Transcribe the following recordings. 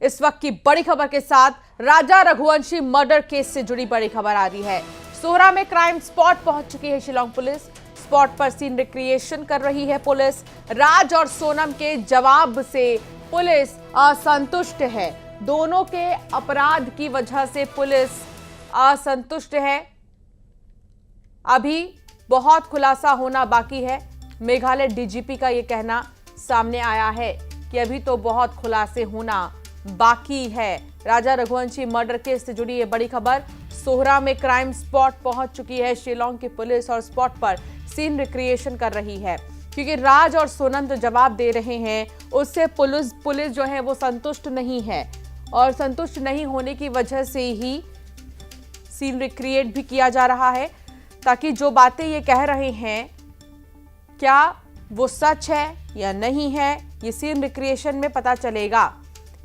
इस वक्त की बड़ी खबर के साथ राजा रघुवंशी मर्डर केस से जुड़ी बड़ी खबर आ रही है। सोहरा में क्राइम स्पॉट पहुंच चुकी है शिलोंग पुलिस। स्पॉट पर सीन रिक्रिएशन कर रही है पुलिस। राज और सोनम के जवाब से पुलिस असंतुष्ट है। दोनों के अपराध की वजह से पुलिस असंतुष्ट है। अभी बहुत खुलासा होना बाकी है। मेघालय डीजीपी का यह कहना सामने आया है कि अभी तो बहुत खुलासे होना बाकी है। राजा रघुवंशी मर्डर केस से जुड़ी ये बड़ी खबर। सोहरा में क्राइम स्पॉट पहुंच चुकी है शिलोंग की पुलिस और स्पॉट पर सीन रिक्रिएशन कर रही है, क्योंकि राज और सोनम जो जवाब दे रहे हैं उससे पुलिस जो है वो संतुष्ट नहीं है और संतुष्ट नहीं होने की वजह से ही सीन रिक्रिएट भी किया जा रहा है, ताकि जो बातें ये कह रहे हैं क्या वो सच है या नहीं है, ये सीन रिक्रिएशन में पता चलेगा।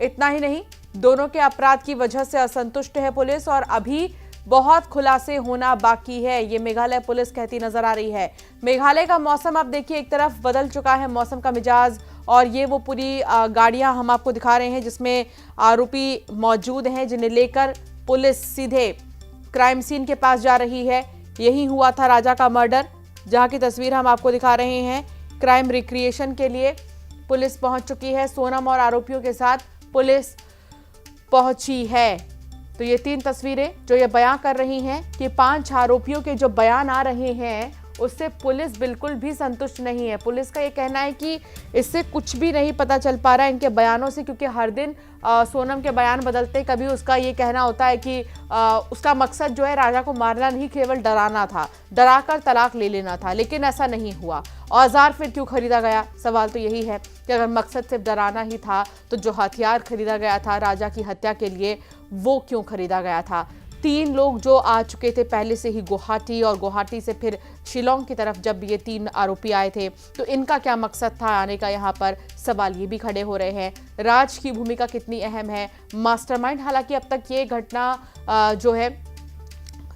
इतना ही नहीं, दोनों के अपराध की वजह से असंतुष्ट है पुलिस और अभी बहुत खुलासे होना बाकी है, ये मेघालय पुलिस कहती नजर आ रही है। मेघालय का मौसम आप देखिए एक तरफ बदल चुका है, मौसम का मिजाज, और ये वो पूरी गाड़ियां हम आपको दिखा रहे हैं जिसमें आरोपी मौजूद हैं, जिन्हें लेकर पुलिस सीधे क्राइम सीन के पास जा रही है। यही हुआ था राजा का मर्डर, जहां की तस्वीर हम आपको दिखा रहे हैं। क्राइम रिक्रिएशन के लिए पुलिस पहुंच चुकी है। सोनम और आरोपियों के साथ पुलिस पहुंची है। तो ये 3 तस्वीरें जो ये बयां कर रही हैं कि 5 आरोपियों के जो बयान आ रहे हैं उससे पुलिस बिल्कुल भी संतुष्ट नहीं है। पुलिस का ये कहना है कि इससे कुछ भी नहीं पता चल पा रहा है इनके बयानों से, क्योंकि हर दिन सोनम के बयान बदलते। कभी उसका ये कहना होता है कि उसका मकसद जो है राजा को मारना नहीं, केवल डराना था, डराकर तलाक ले लेना था, लेकिन ऐसा नहीं हुआ। औजार फिर क्यों खरीदा गया? सवाल तो यही है कि अगर मकसद सिर्फ डराना ही था तो जो हथियार खरीदा गया था राजा की हत्या के लिए वो क्यों खरीदा गया था? 3 लोग जो आ चुके थे पहले से ही गुवाहाटी, और गुवाहाटी से फिर शिलोंग की तरफ जब ये 3 आरोपी आए थे तो इनका क्या मकसद था आने का? यहाँ पर सवाल ये भी खड़े हो रहे हैं। राज की भूमिका कितनी अहम है? मास्टरमाइंड, हालांकि अब तक ये घटना जो है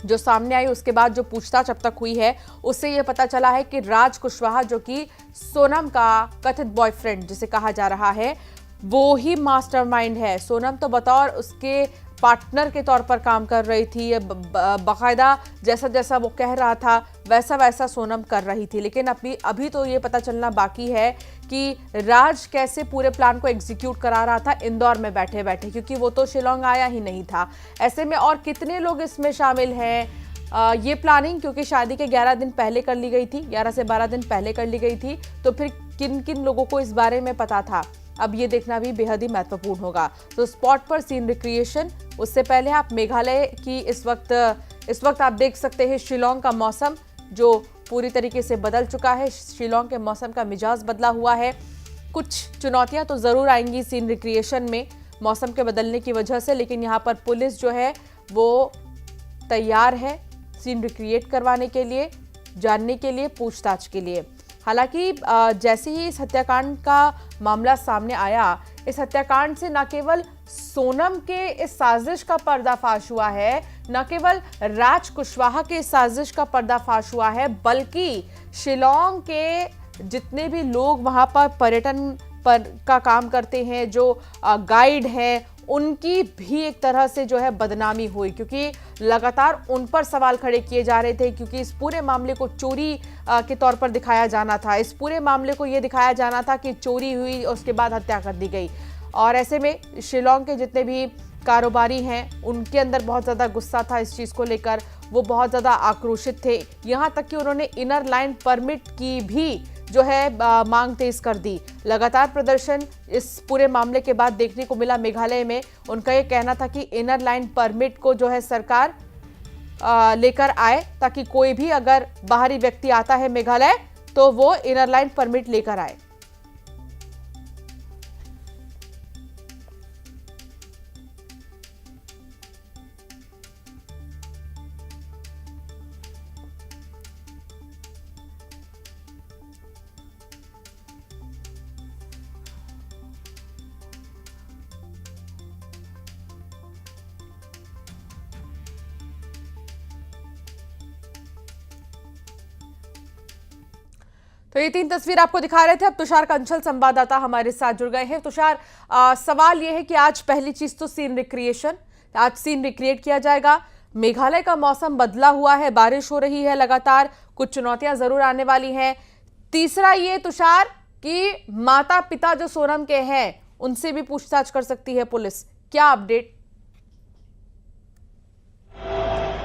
जो सामने आई उसके बाद जो पूछताछ अब तक हुई है उससे ये पता चला है कि राज कुशवाहा, जो कि सोनम का कथित बॉयफ्रेंड जिसे कहा जा रहा है, वो ही मास्टरमाइंड है। सोनम तो बतौर उसके पार्टनर के तौर पर काम कर रही थी, बाकायदा जैसा जैसा वो कह रहा था वैसा वैसा सोनम कर रही थी। लेकिन अभी तो ये पता चलना बाकी है कि राज कैसे पूरे प्लान को एग्जीक्यूट करा रहा था इंदौर में बैठे बैठे, क्योंकि वो तो शिलोंग आया ही नहीं था। ऐसे में और कितने लोग इसमें शामिल हैं? ये प्लानिंग क्योंकि शादी के 11 दिन पहले कर ली गई थी, 11 से 12 दिन पहले कर ली गई थी, तो फिर किन किन लोगों को इस बारे में पता था, अब ये देखना भी बेहद ही महत्वपूर्ण होगा। तो स्पॉट पर सीन रिक्रिएशन, उससे पहले आप मेघालय की इस वक्त आप देख सकते हैं शिलोंग का मौसम जो पूरी तरीके से बदल चुका है। शिलोंग के मौसम का मिजाज बदला हुआ है। कुछ चुनौतियां तो जरूर आएंगी सीन रिक्रिएशन में मौसम के बदलने की वजह से, लेकिन यहाँ पर पुलिस जो है वो तैयार है सीन रिक्रिएट करवाने के लिए, जानने के लिए, पूछताछ के लिए। हालांकि जैसे ही इस हत्याकांड का मामला सामने आया, इस हत्याकांड से न केवल सोनम के इस साजिश का पर्दाफाश हुआ है, न केवल राज कुशवाहा के इस साजिश का पर्दाफाश हुआ है, बल्कि शिलोंग के जितने भी लोग वहां पर पर्यटन पर का काम करते हैं, जो गाइड हैं, उनकी भी एक तरह से जो है बदनामी हुई, क्योंकि लगातार उन पर सवाल खड़े किए जा रहे थे, क्योंकि इस पूरे मामले को चोरी के तौर पर दिखाया जाना था। इस पूरे मामले को यह दिखाया जाना था कि चोरी हुई, उसके बाद हत्या कर दी गई। और ऐसे में शिलोंग के जितने भी कारोबारी हैं उनके अंदर बहुत ज़्यादा गुस्सा था इस चीज़ को लेकर, वो बहुत ज़्यादा आक्रोशित थे, यहाँ तक कि उन्होंने इनर लाइन परमिट की भी जो है मांग तेज कर दी। लगातार प्रदर्शन इस पूरे मामले के बाद देखने को मिला मेघालय में। उनका ये कहना था कि इनर लाइन परमिट को जो है सरकार लेकर आए, ताकि कोई भी अगर बाहरी व्यक्ति आता है मेघालय तो वो इनर लाइन परमिट लेकर आए। तो ये 3 तस्वीर आपको दिखा रहे थे। अब तुषार कंचल संवाददाता हमारे साथ जुड़ गए हैं। तुषार, सवाल ये है कि आज पहली चीज तो सीन रिक्रिएशन, आज सीन रिक्रिएट किया जाएगा। मेघालय का मौसम बदला हुआ है, बारिश हो रही है लगातार, कुछ चुनौतियां जरूर आने वाली हैं। तीसरा ये तुषार कि माता पिता जो सोनम के हैं उनसे भी पूछताछ कर सकती है पुलिस, क्या अपडेट?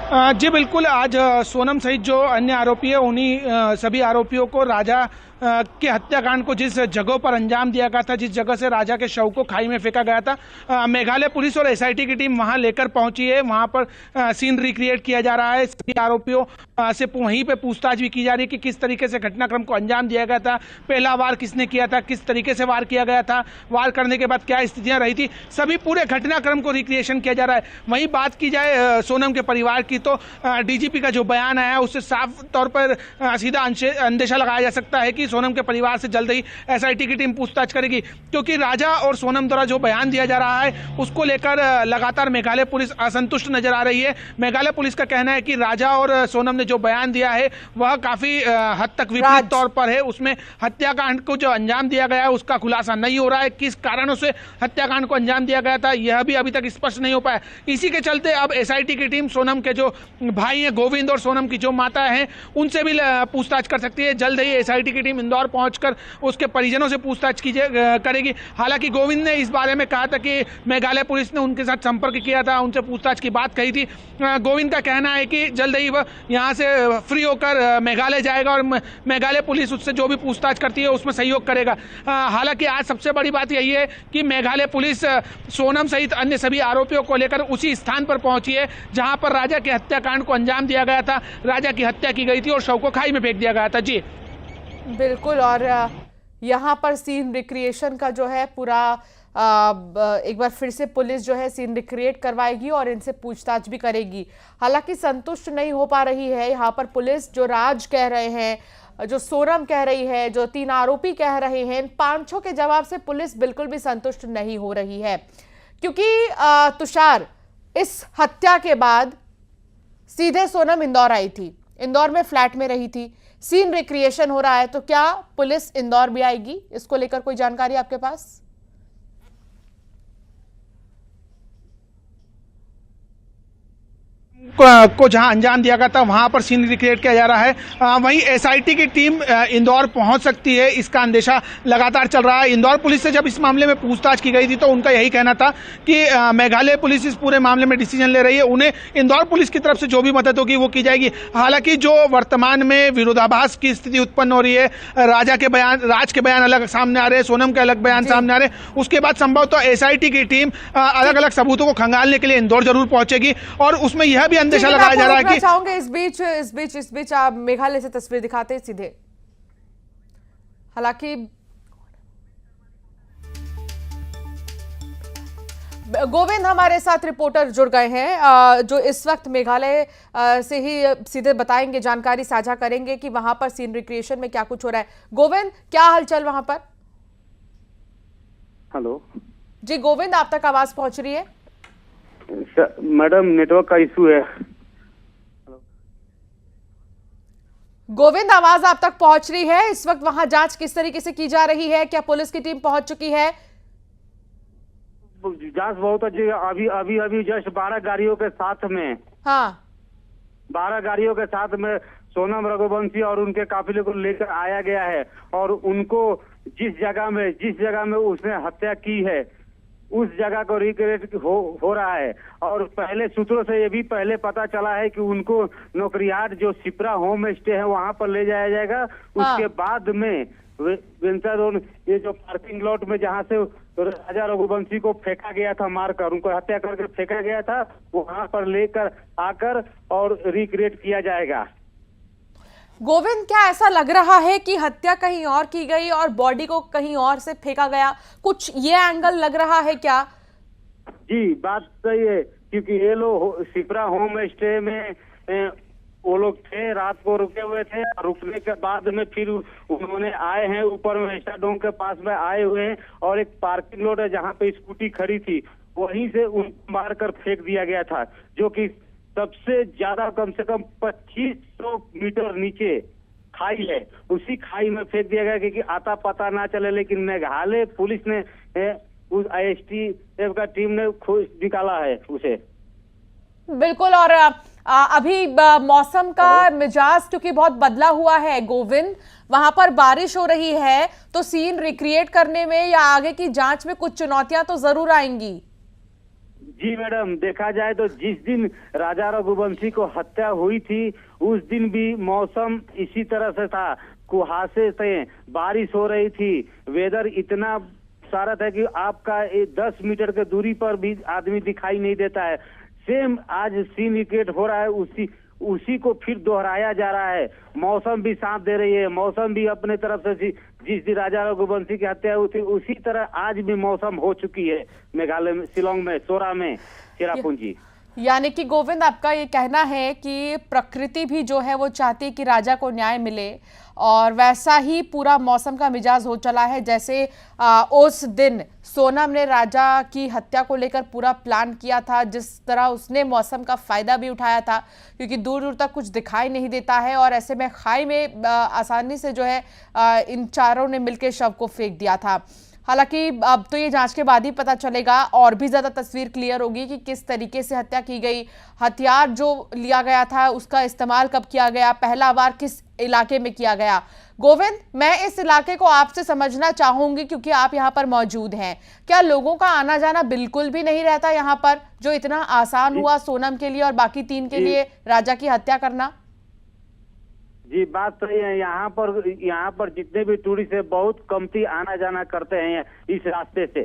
जी बिल्कुल, आज सोनम सहित जो अन्य आरोपी है उन्हीं सभी आरोपियों को राजा के हत्याकांड को जिस जगह पर अंजाम दिया गया था, जिस जगह से राजा के शव को खाई में फेंका गया था, मेघालय पुलिस और एसआईटी की टीम वहां लेकर पहुंची है। वहां पर सीन रिक्रिएट किया जा रहा है। सभी आरोपियों से वहीं पे पूछताछ भी की जा रही है कि किस तरीके से घटनाक्रम को अंजाम दिया गया था, पहला वार किसने किया था, किस तरीके से वार किया गया था, वार करने के बाद क्या स्थितियां रही थी, सभी पूरे घटनाक्रम को रिक्रिएशन किया जा रहा है। वहीं बात की जाए सोनम के परिवार की तो डीजीपी का जो बयान आया है उससे साफ तौर पर सीधा अंदेशा लगाया जा सकता है कि सोनम के परिवार से जल्द ही एसआईटी की टीम पूछताछ करेगी, क्योंकि राजा और सोनम द्वारा जो बयान दिया जा रहा है उसको लेकर लगातार मेघालय पुलिस असंतुष्ट नजर आ रही है। मेघालय पुलिस का कहना है कि राजा और सोनम ने जो बयान दिया है वह काफी हद तक विपरीत तौर पर है। उसमें हत्याकांड को जो अंजाम दिया गया है उसका खुलासा नहीं हो रहा है। किस कारणों से हत्याकांड को अंजाम दिया गया था यह भी अभी तक स्पष्ट नहीं हो पाया। इसी के चलते अब एसआईटी की टीम सोनम के जो भाई हैं गोविंद और सोनम की जो माता हैं उनसे भी पूछताछ कर सकती है। जल्द ही एसआईटी की टीम इंदौर पहुंचकर उसके परिजनों से पूछताछ करेगी। हालांकि गोविंद ने इस बारे में कहा था कि मेघालय पुलिस ने उनके साथ संपर्क किया था, उनसे पूछताछ की बात कही थी। गोविंद का कहना है कि जल्द ही वह यहां से फ्री होकर मेघालय जाएगा और मेघालय पुलिस उससे जो भी पूछताछ करती है उसमें सहयोग करेगा। हालांकि आज सबसे बड़ी बात यही है कि मेघालय पुलिस सोनम सहित अन्य सभी आरोपियों को लेकर उसी स्थान पर पहुंची है जहां पर राजा के हत्याकांड को अंजाम दिया गया था, राजा की हत्या की गई थी और शव को खाई में फेंक दिया गया था। जी बिल्कुल, और यहाँ पर सीन रिक्रिएशन का जो है पूरा एक बार फिर से पुलिस जो है सीन रिक्रिएट करवाएगी और इनसे पूछताछ भी करेगी। हालांकि संतुष्ट नहीं हो पा रही है यहाँ पर पुलिस। जो राज कह रहे हैं, जो सोनम कह रही है, जो 3 आरोपी कह रहे हैं, इन 5 के जवाब से पुलिस बिल्कुल भी संतुष्ट नहीं हो रही है, क्योंकि तुषार, इस हत्या के बाद सीधे सोनम इंदौर आई थी, इंदौर में फ्लैट में रही थी। सीन रिक्रिएशन हो रहा है, तो क्या पुलिस इंदौर भी आएगी? इसको लेकर कोई जानकारी आपके पास? को जहां अंजाम दिया गया था वहां पर सीन रिक्रिएट किया जा रहा है। वहीं एसआईटी की टीम इंदौर पहुंच सकती है, इसका अंदेशा लगातार चल रहा है। इंदौर पुलिस से जब इस मामले में पूछताछ की गई थी तो उनका यही कहना था कि मेघालय पुलिस इस पूरे मामले में डिसीजन ले रही है, उन्हें इंदौर पुलिस की तरफ से जो भी मदद होगी वो की जाएगी। हालांकि जो वर्तमान में विरोधाभास की स्थिति उत्पन्न हो रही है, राज के बयान अलग सामने आ रहे हैं, सोनम के अलग बयान सामने आ रहे हैं, उसके बाद संभवतः एसआईटी की टीम अलग अलग सबूतों को खंगालने के लिए इंदौर जरूर पहुंचेगी और उसमें यह भी अंदेशा लगाया जा रहा है कि चाहूंगे इस बीच आप मेघालय से तस्वीर दिखाते हैं सीधे। हालांकि गोविंद हमारे साथ रिपोर्टर जुड़ गए हैं जो इस वक्त मेघालय से ही सीधे बताएंगे, जानकारी साझा करेंगे कि वहां पर सीन रिक्रिएशन में क्या कुछ हो रहा है। गोविंद, क्या हलचल वहां पर? हेलो जी गोविंद, आप तक आवाज पहुंच रही है? मैडम, नेटवर्क का इशू है। गोविंद, आवाज आप तक पहुंच रही है? इस वक्त वहां जांच किस तरीके से की जा रही है? क्या पुलिस की टीम पहुंच चुकी है? जांच बहुत अच्छी। अभी जस्ट 12 गाड़ियों के साथ में, हाँ, 12 गाड़ियों के साथ में सोनम रघुवंशी और उनके काफिले को लेकर आया गया है और उनको जिस जगह में उसने हत्या की है उस जगह को रिक्रिएट हो रहा है। और पहले सूत्रों से ये भी पहले पता चला है कि उनको नौकरियाट जो सिपरा होम स्टे है वहां पर ले जाया जाएगा। उसके बाद में ये जो पार्किंग लॉट में जहां से राजा रघुवंशी को फेंका गया था, मारकर उनको हत्या करके फेंका गया था, वहां पर लेकर आकर और रिक्रिएट किया जाएगा। गोविंद, क्या ऐसा लग रहा है कि हत्या कहीं और की गई और बॉडी को कहीं और से फेंका गया? कुछ ये एंगल लग रहा है क्या? जी बात सही है, क्योंकि ये लोग सिपरा होम स्टे में वो लोग थे, रात को रुके हुए थे। रुकने के बाद में फिर उन्होंने आए हैं ऊपर में स्टाडोम के पास में आए हुए हैं और एक पार्किंग लॉट है जहाँ पे स्कूटी खड़ी थी, वहीं से उनको मारकर फेंक दिया गया था, जो कि सबसे ज्यादा कम से कम 2500 मीटर नीचे खाई है, उसी खाई में फेंक दिया गया कि आता पता ना चले। लेकिन मेघालय पुलिस ने उस ISTF का टीम ने खोज निकाला है उसे। बिल्कुल। और अभी मौसम का मिजाज क्योंकि बहुत बदला हुआ है गोविंद, वहां पर बारिश हो रही है, तो सीन रिक्रिएट करने में या आगे की जांच में कुछ चुनौतियां तो जरूर आएंगी। जी मैडम, देखा जाए तो जिस दिन राजा रघुवंशी को हत्या हुई थी उस दिन भी मौसम इसी तरह से था, कुहासे थे, बारिश हो रही थी, वेदर इतना सारा था कि आपका 10 मीटर के दूरी पर भी आदमी दिखाई नहीं देता है। सेम आज सीन रिक्रिएट हो रहा है, उसी को फिर दोहराया जा रहा है। मौसम भी साथ दे रही है, मौसम भी अपने तरफ से जिस दिन राजा रघुवंशी की हत्या हुई थी उसी तरह आज भी मौसम हो चुकी है मेघालय में, शिलोंग में, सोरा में, चेरापूंजी। यानी कि गोविंद आपका ये कहना है कि प्रकृति भी जो है वो चाहती है कि राजा को न्याय मिले, और वैसा ही पूरा मौसम का मिजाज हो चला है जैसे उस दिन सोनम ने राजा की हत्या को लेकर पूरा प्लान किया था, जिस तरह उसने मौसम का फायदा भी उठाया था क्योंकि दूर दूर तक कुछ दिखाई नहीं देता है, और ऐसे में खाई में आसानी से जो है इन चारों ने मिलकर शव को फेंक दिया था। हालांकि अब तो ये जांच के बाद ही पता चलेगा, और भी ज्यादा तस्वीर क्लियर होगी कि किस तरीके से हत्या की गई, हथियार जो लिया गया था उसका इस्तेमाल कब किया गया, पहला वार किस इलाके में किया गया। गोविंद, मैं इस इलाके को आपसे समझना चाहूंगी क्योंकि आप यहाँ पर मौजूद हैं। क्या लोगों का आना जाना बिल्कुल भी नहीं रहता यहाँ पर, जो इतना आसान हुआ सोनम के लिए और बाकी 3 के लिए राजा की हत्या करना? जी बात सही है। यहाँ पर जितने भी टूरिस्ट है बहुत कमती आना जाना करते हैं इस रास्ते से।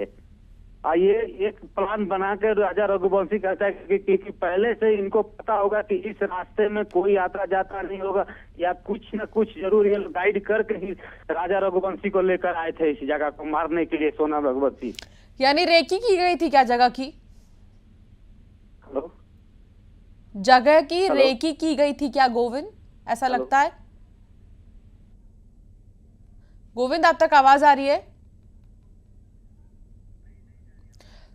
ये एक प्लान बनाकर राजा रघुवंशी कहता है क्योंकि पहले से इनको पता होगा कि इस रास्ते में कोई आता जाता नहीं होगा, या कुछ न कुछ जरूर ये गाइड करके ही राजा रघुवंशी को लेकर आए थे इस जगह को मारने के लिए, सोनम रघुवंशी। यानी रेकी की गई थी क्या जगह की? हेलो, जगह की रेकी की गई थी क्या गोविंद, ऐसा लगता है? गोविंद आप तक आवाज आ रही है?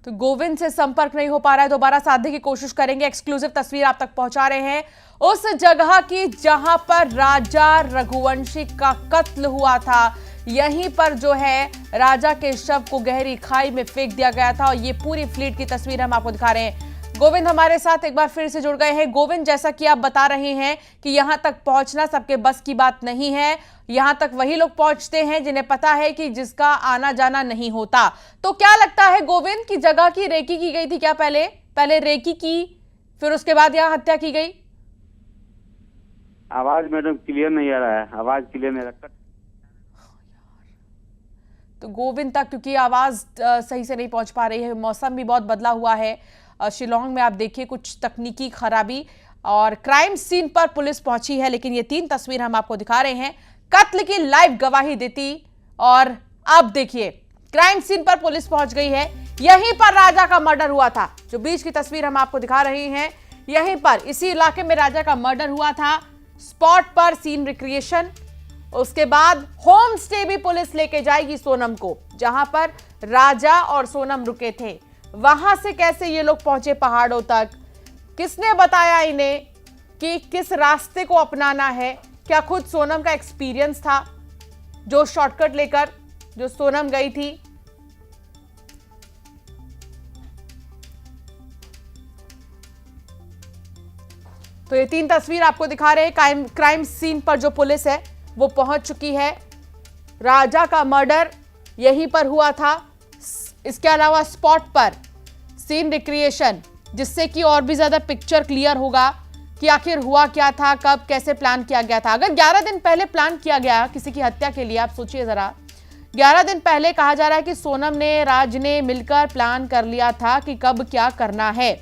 तो गोविंद से संपर्क नहीं हो पा रहा है, दोबारा साधने की कोशिश करेंगे। एक्सक्लूसिव तस्वीर आप तक पहुंचा रहे हैं उस जगह की जहां पर राजा रघुवंशी का कत्ल हुआ था। यहीं पर जो है राजा के शव को गहरी खाई में फेंक दिया गया था, और ये पूरी फ्लीट की तस्वीर हम आपको दिखा रहे हैं। गोविंद हमारे साथ एक बार फिर से जुड़ गए हैं। गोविंद, जैसा कि आप बता रहे हैं कि यहां तक पहुंचना सबके बस की बात नहीं है, यहां तक वही लोग पहुंचते हैं जिन्हें पता है कि जिसका आना जाना नहीं होता। तो क्या लगता है गोविंद की जगह की रेकी की गई थी क्या? पहले रेकी की, फिर उसके बाद यहां हत्या की गई? आवाज मैडम क्लियर नहीं आ रहा है, आवाज क्लियर नहीं रखा। तो गोविंद तक क्योंकि आवाज सही से नहीं पहुंच पा रही है, मौसम भी बहुत बदला हुआ है। शिलोंग में आप देखिए कुछ तकनीकी खराबी, और क्राइम सीन पर पुलिस पहुंची है, लेकिन ये 3 तस्वीर हम आपको दिखा रहे हैं कत्ल की लाइव गवाही देती। और अब देखिए क्राइम सीन पर पुलिस पहुंच गई है, यहीं पर राजा का मर्डर हुआ था। जो बीच की तस्वीर हम आपको दिखा रहे हैं, यहीं पर इसी इलाके में राजा का मर्डर हुआ था। स्पॉट पर सीन रिक्रिएशन, उसके बाद होम स्टे भी पुलिस लेके जाएगी सोनम को, जहां पर राजा और सोनम रुके थे। वहां से कैसे ये लोग पहुंचे पहाड़ों तक, किसने बताया इन्हें कि किस रास्ते को अपनाना है? क्या खुद सोनम का एक्सपीरियंस था जो शॉर्टकट लेकर जो सोनम गई थी? तो ये 3 तस्वीर आपको दिखा रहे हैं। क्राइम सीन पर जो पुलिस है वो पहुंच चुकी है। राजा का मर्डर यहीं पर हुआ था। इसके अलावा स्पॉट पर सीन रिक्रिएशन, जिससे कि और भी ज्यादा पिक्चर क्लियर होगा कि आखिर हुआ क्या था, कब कैसे प्लान किया गया था। अगर 11 दिन पहले प्लान किया गया किसी की हत्या के लिए, आप सोचिए जरा, 11 दिन पहले कहा जा रहा है कि सोनम ने, राज ने मिलकर प्लान कर लिया था कि कब क्या करना है।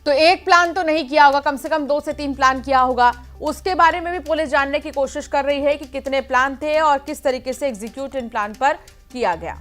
तो एक प्लान तो नहीं किया होगा, कम से कम 2 से 3 प्लान किया होगा। उसके बारे में भी पुलिस जानने की कोशिश कर रही है कि कितने प्लान थे और किस तरीके से एग्जीक्यूट इन प्लान पर किया गया।